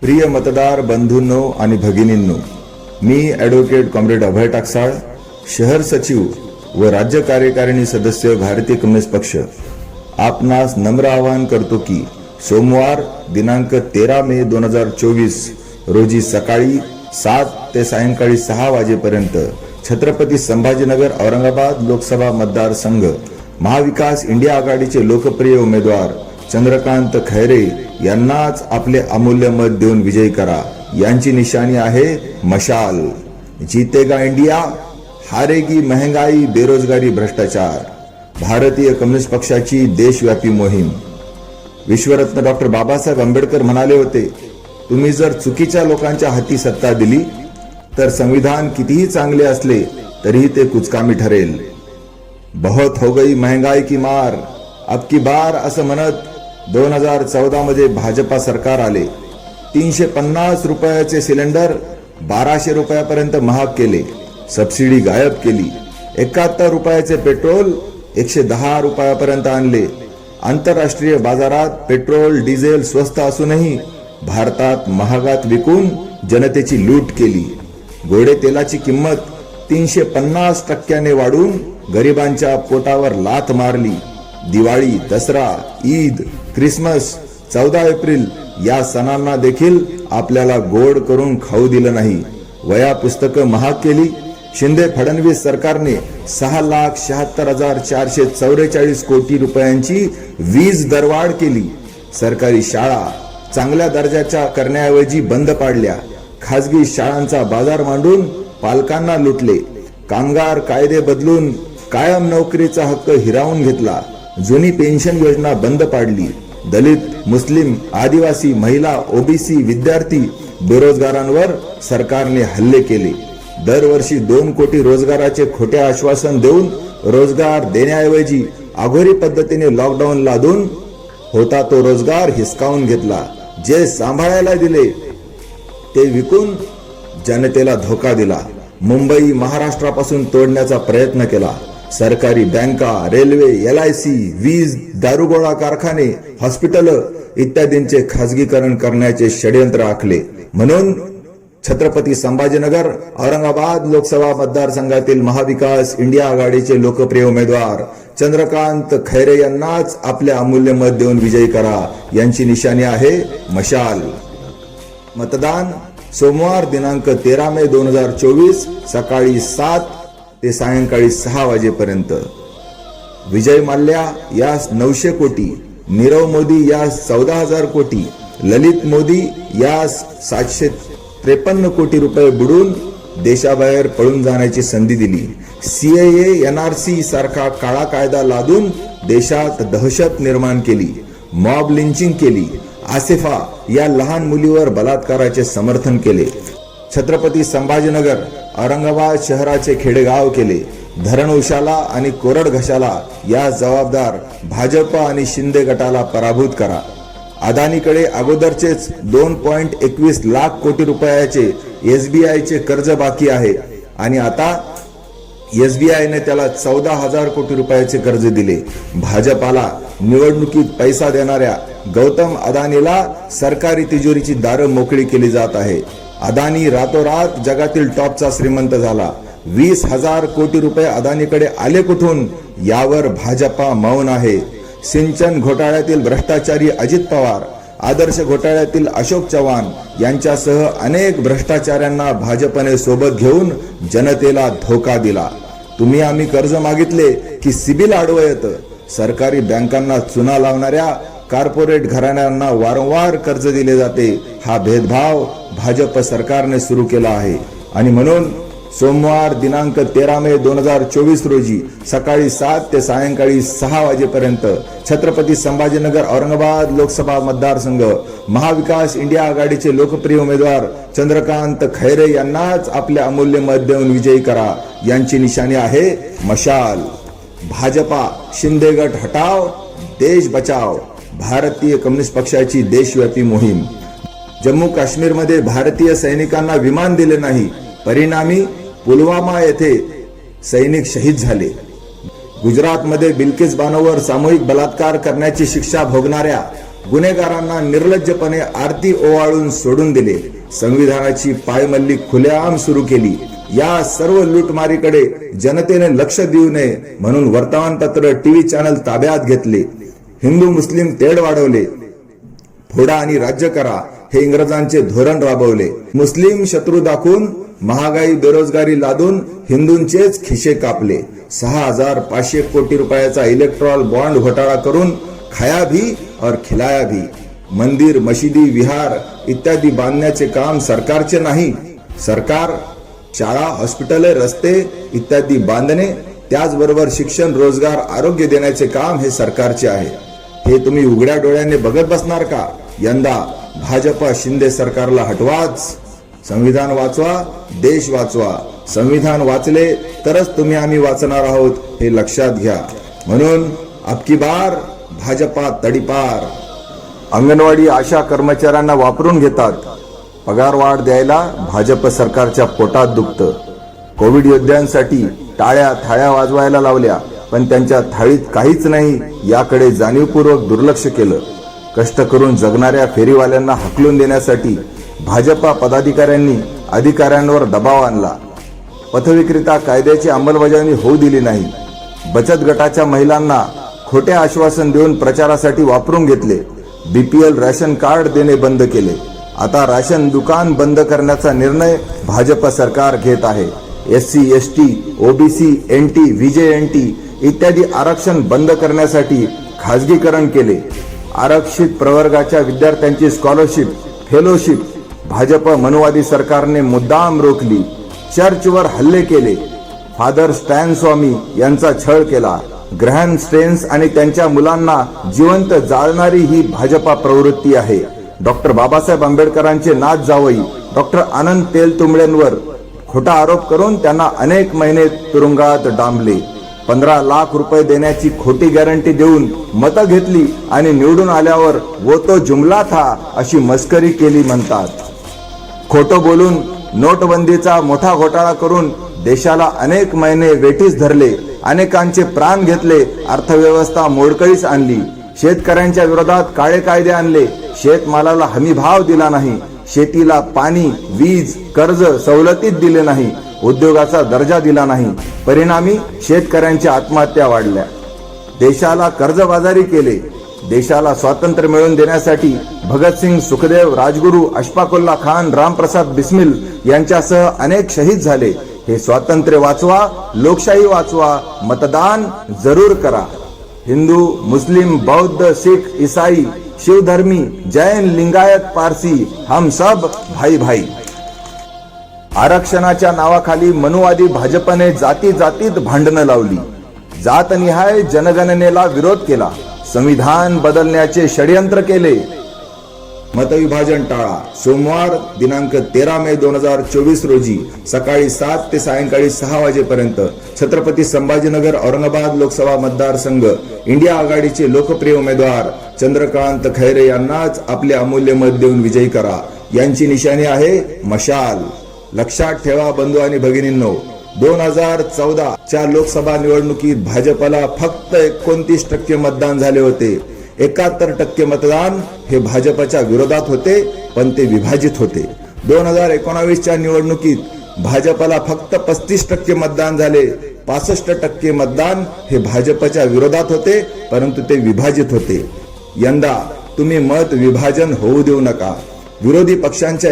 प्रिय मतदार बंधूंनो आणि भगिनींनो, मी ॲडव्होकेट कॉम्रेड अभय टाकसाळ, शहर सचिव व राज्य कार्यकारिणी सदस्य भारतीय कम्युनिस्ट पक्ष, आपणास नम्र आवाहन करतो की सोमवार दिनांक 13 मे 2024 रोजी सकाळी 7 ते सायंकाळी 6 वाजेपर्यंत छत्रपती संभाजीनगर औरंगाबाद लोकसभा मतदारसंघ महाविकास इंडिया आघाडीचे लोकप्रिय उमेदवार चंद्रकांत खैरे यांनाच आपले अमूल्य मत देऊन विजयी करा। यांची निशाणी आहे मशाल। जीतेगा इंडिया, हारेगी महंगाई, बेरोजगारी, भ्रष्टाचार। भारतीय कम्युनिस्ट पक्षाची देशव्यापी मोहीम। विश्वरत्न डॉक्टर बाबासाहेब आंबेडकर म्हणाले होते, तुम्ही जर चुकीच्या लोकांच्या हाती सत्ता दिली तर संविधान कितीही चांगले असले तरीही ते कुचकामी ठरेल। बहुत हो गई महंगाई की मार, अब की बार असं म्हणत 2014 मध्ये भाजपा सरकार आले। 350 रुपयाचे सिलेंडर 1200 रुपयापर्यंत महाग केले, सबसिडी गायब केली। 71 रुपयाचे पेट्रोल 110 रुपयापर्यंत आणले। आंतरराष्ट्रीय बाजारात पेट्रोल डिझेल स्वस्त असूनही भारतात महागात विकून जनतेची लूट केली। गोडे तेलाची किंमत 350% वाढून गरिबांच्या पोटावर लाथ मारली। दिवाळी, दसरा, ईद, ख्रिसमस, 14 एप्रिल या सणांना देखील आपल्याला गोड करून खाऊ दिलं नाही। वया पुस्तकं महाग केली। शिंदे फडणवीस सरकारने 6,76,444 कोटी रुपयांची वीज दरवाढ केली। सरकारी शाळा चांगल्या दर्जाच्या करण्याऐवजी बंद पाडल्या। खासगी शाळांचा बाजार मांडून पालकांना लुटले। कामगार कायदे बदलून कायम नोकरीचा हक्क हिरावून घेतला। जुनी पेन्शन योजना बंद पाडली। दलित, मुस्लिम, आदिवासी, महिला, ओबीसी, विद्यार्थी, बेरोजगारांवर सरकारने हल्ले केले। दरवर्षी 2 कोटी रोजगाराचे खोटे आश्वासन देऊन रोजगार देण्याऐवजी अघोरी पद्धतीने लॉकडाऊन लादून होता तो रोजगार हिसकावून घेतला। जे सांभाळायला दिले ते विकून जनतेला धोका दिला। मुंबई महाराष्ट्रापासून तोडण्याचा प्रयत्न केला। सरकारी बँका, रेल्वे, LIC, वीज, दारुगोळा कारखाने, हॉस्पिटल इत्यादींचे खासगीकरण करण्याचे षडयंत्र आखले। म्हणून छत्रपती संभाजीनगर औरंगाबाद लोकसभा मतदारसंघातील महाविकास इंडिया आघाडीचे लोकप्रिय उमेदवार चंद्रकांत खैरे यांनाच आपले अमूल्य मत देऊन विजयी करा। यांची निशाणी आहे मशाल। मतदान सोमवार दिनांक 13 मे 2024 सकाळी 7 ते सायंकाळी 6 वाजेपर्यंत। विजय माल्या यास 900 कोटी, नीरव मोदी यास 14,000 कोटी, ललित मोदी यास 753 कोटी रुपये बुडून देशाबाहेर पळून जाण्याची संधी दिली। CAA, NRC सारखा काळा कायदा लादून देशात दहशत निर्माण केली। मॉब लिंचिंग केली। आसिफा या लहान मुलीवर बलात्काराचे समर्थन केले। छत्रपती संभाजीनगर औरंगाबाद शहराचे खेडेगाव केले। धरण उशाला आणि कोरड घशाला या जबाबदार भाजप आणि शिंदे गटाला पराभूत करा। अदानीकडे अगोदरचेच 2.21 लाख कोटी रुपयाचे SBI चे कर्ज बाकी आहे आणि आता SBI ने त्याला 14,000 कोटी रुपयाचे कर्ज दिले। भाजपाला निवडणुकीत पैसा देणाऱ्या गौतम अदानीला सरकारी तिजोरीची दारं मोकळी केली जात आहे। अदानी रातोरात जगातील टॉपचा श्रीमंत झाला। 20,000 कोटी रुपये अदानीकडे आले कुठून यावर भाजपा मौन आहे। सिंचन घोटाळ्यातील भ्रष्टाचारी अजित पवार, आदर्श घोटाळ्यातील अशोक चव्हाण यांच्यासह अनेक भ्रष्टाचाऱ्यांना भाजपने सोबत घेऊन जनतेला धोका दिला। तुम्ही आम्ही कर्ज मागितले की सिबिल आडवं येतं। सरकारी बँकांना चुना लावणाऱ्या कॉर्पोरेट घराण्यांना वारंवार कर्ज दिले जाते। हा भेदभाव भाजप सरकारने सुरू केला आहे आणि म्हणून सोमवार दिनांक 13 मे 2024 रोजी सकाळी 7 ते सायंकाळी 6 वाजेपर्यंत छत्रपती संभाजीनगर औरंगाबाद लोकसभा मतदारसंघ महाविकास इंडिया आघाडीचे लोकप्रिय उमेदवार चंद्रकांत खैरे यांनाच आपले अमूल्य मत देऊन विजयी करा। यांची निशाणी आहे मशाल। भाजपा शिंदे गट हटाव, देश बचाव। भारतीय कम्युनिस्ट पक्षाची देशव्यापी मोहीम। जम्मू काश्मीरमध्ये भारतीय सैनिकांना विमान दिले नाही, परिणामी पुलवामा येथे सैनिक शहीद झाले। गुजरातमध्ये बिल्किस बानोवर सामूहिक बलात्कार करण्याची शिक्षा भोगणाऱ्या गुन्हेगारांना निर्लज्जपणे आरती ओवाळून सोडून दिले, संविधानाची पायमल्ली खुलेआम सुरू केली। या सर्व लूटमारीकडे जनतेने लक्ष देऊ नये म्हणून वर्तमानपत्र, टीव्ही चॅनल ताब्यात घेतले, हिंदू मुस्लिम तेढ वाढवले, फोडा आणि राज्य करा हे इंग्रजांचे धोरण राबवले, मुस्लिम शत्रू दाखवून महागाई बेरोजगारी लादून हिंदूंचेच खिशे कापले, 6500 कोटी रुपयाचा इलेक्ट्रॉल बॉन्ड घोटाळा करून खाया भी और खिलाया भी। मंदिर, मशिदी, विहार इत्यादी बांधण्याचे काम सरकारचे नाही। सरकार शाळा, हॉस्पिटले, रस्ते इत्यादी बांधणे, त्याचबरोबर शिक्षण, रोजगार, आरोग्य देण्याचे काम हे सरकारचे आहे। हे तुम्ही उघड्या डोळ्याने बघत बसणार का? यंदा भाजप शिंदे सरकारला हटवाच। संविधान वाचवा, देश वाचवा। संविधान वाचले तरच तुम्ही आम्ही वाचणार आहोत हे लक्षात घ्या। म्हणून अबकी बार भाजपा तडीपार। अंगणवाडी आशा कर्मचाऱ्यांना वापरून घेतात, पगार वाढ द्यायला भाजप सरकारच्या पोटात दुखतं। कोविड योद्ध्यांसाठी टाळ्या थाळ्या वाजवायला लावल्या, पण त्यांच्या थाळीत काहीच नाही याकडे जाणीवपूर्वक दुर्लक्ष केलं। कष्ट करून जगणाऱ्या फेरीवाल्यांना हकलून देण्यासाठी भाजपा पदाधिकाऱ्यांनी अधिकाऱ्यांवर दबाव आणला। पथविक्रेता कायद्याची अंमलबजावणी होऊ दिली नाही। बचत गटाच्या महिलांना खोटे आश्वासन देऊन प्रचारासाठी वापरून घेतले। बीपीएल रेशन कार्ड देणे बंद केले। आता राशन दुकान बंद करण्याचा निर्णय भाजप सरकार घेत आहे। SC, ST, OBC, NT, VJNT इत्यादी आरक्षण बंद करण्यासाठी खासगीकरण केले। आरक्षित प्रवर्गाच्या विद्यार्थ्यांची स्कॉलरशिप, फेलोशिप भाजप मनुवादी सरकारने मुद्दाम रोखली। चर्चवर हल्ले केले, फादर स्टॅन स्वामी यांचा छळ केला। ग्रहण स्टेन्स आणि त्यांच्या मुलांना जिवंत जाळणारी ही भाजपा प्रवृत्ती आहे। डॉक्टर बाबासाहेब आंबेडकरांचे नाथ जावई डॉक्टर आनंद तेलतुंबडेंवर खोटा आरोप करून त्यांना अनेक महिने तुरुंगात डांबले। 15 लाख रुपये देण्याची खोटी गॅरंटी देऊन मतं घेतली आणि निवडून आल्यावर वो तो जुमला था अशी मस्करी केली म्हणतात। खोटं बोलून नोटबंदीचा मोठा घोटाळा करून देशाला अनेक महिने वेठीस धरले, अनेकांचे प्राण घेतले, अर्थव्यवस्था मोडकळीस आणली। शेतकऱ्यांच्या विरोधात काळे कायदे आणले, शेतमालाला हमी भाव दिला नाही, शेतीला पाणी, वीज, कर्ज सवलतीत दिले नाही, उद्योगाचा दर्जा दिला नाही। परिणामी शेतकऱ्यांच्या आत्महत्या वाढल्या। देशाला कर्जबाजारी केले। देशाला स्वातंत्र्य मिळवून देण्यासाठी भगतसिंग, सुखदेव, राजगुरू, अशफाकुल्ला खान, रामप्रसाद बिस्मिल यांच्यासह अनेक शहीद झाले। हे स्वातंत्र्य वाचवा, लोकशाही वाचवा, मतदान जरूर करा। हिंदू, मुस्लिम, बौद्ध, शीख, ईसाई, शिवधर्मी, जैन, लिंगायत, पारसी हम सब भाई भाई। आरक्षणाच्या नावाखाली मनुवादी भाजपने जाती जातीत भांडणं लावली। जातनिहाय जनगणनेला विरोध केला। संविधान बदलण्याचे षडयंत्र केले। मतविभाजन टाळा। सोमवार दिनांक 13 मे 2024 रोजी सकाळी 7 ते सायंकाळी 6 वाजेपर्यंत छत्रपती संभाजीनगर औरंगाबाद लोकसभा मतदारसंघ इंडिया आघाडीचे लोकप्रिय उमेदवार चंद्रकांत खैरे यांनाच आपले अमूल्य मत देऊन विजयी करा। यांची निशाणी आहे मशाल। लक्षात ठेवा बंधू आणि भगिनींनो, 2014 च्या लोकसभा निवडणुकीत भाजपला फक्त 29% मतदान झाले होते। 71% मतदान हे भाजपच्या विरोधात होते, पण ते विभाजित होते। 2019 च्या निवडणुकीत भाजपला फक्त 35% मतदान झाले। 65% मतदान हे भाजपच्या विरोधात होते, परंतु ते विभाजित होते। यंदा तुम्ही मत विभाजन होऊ देऊ नका। विरोधी पक्षांच्या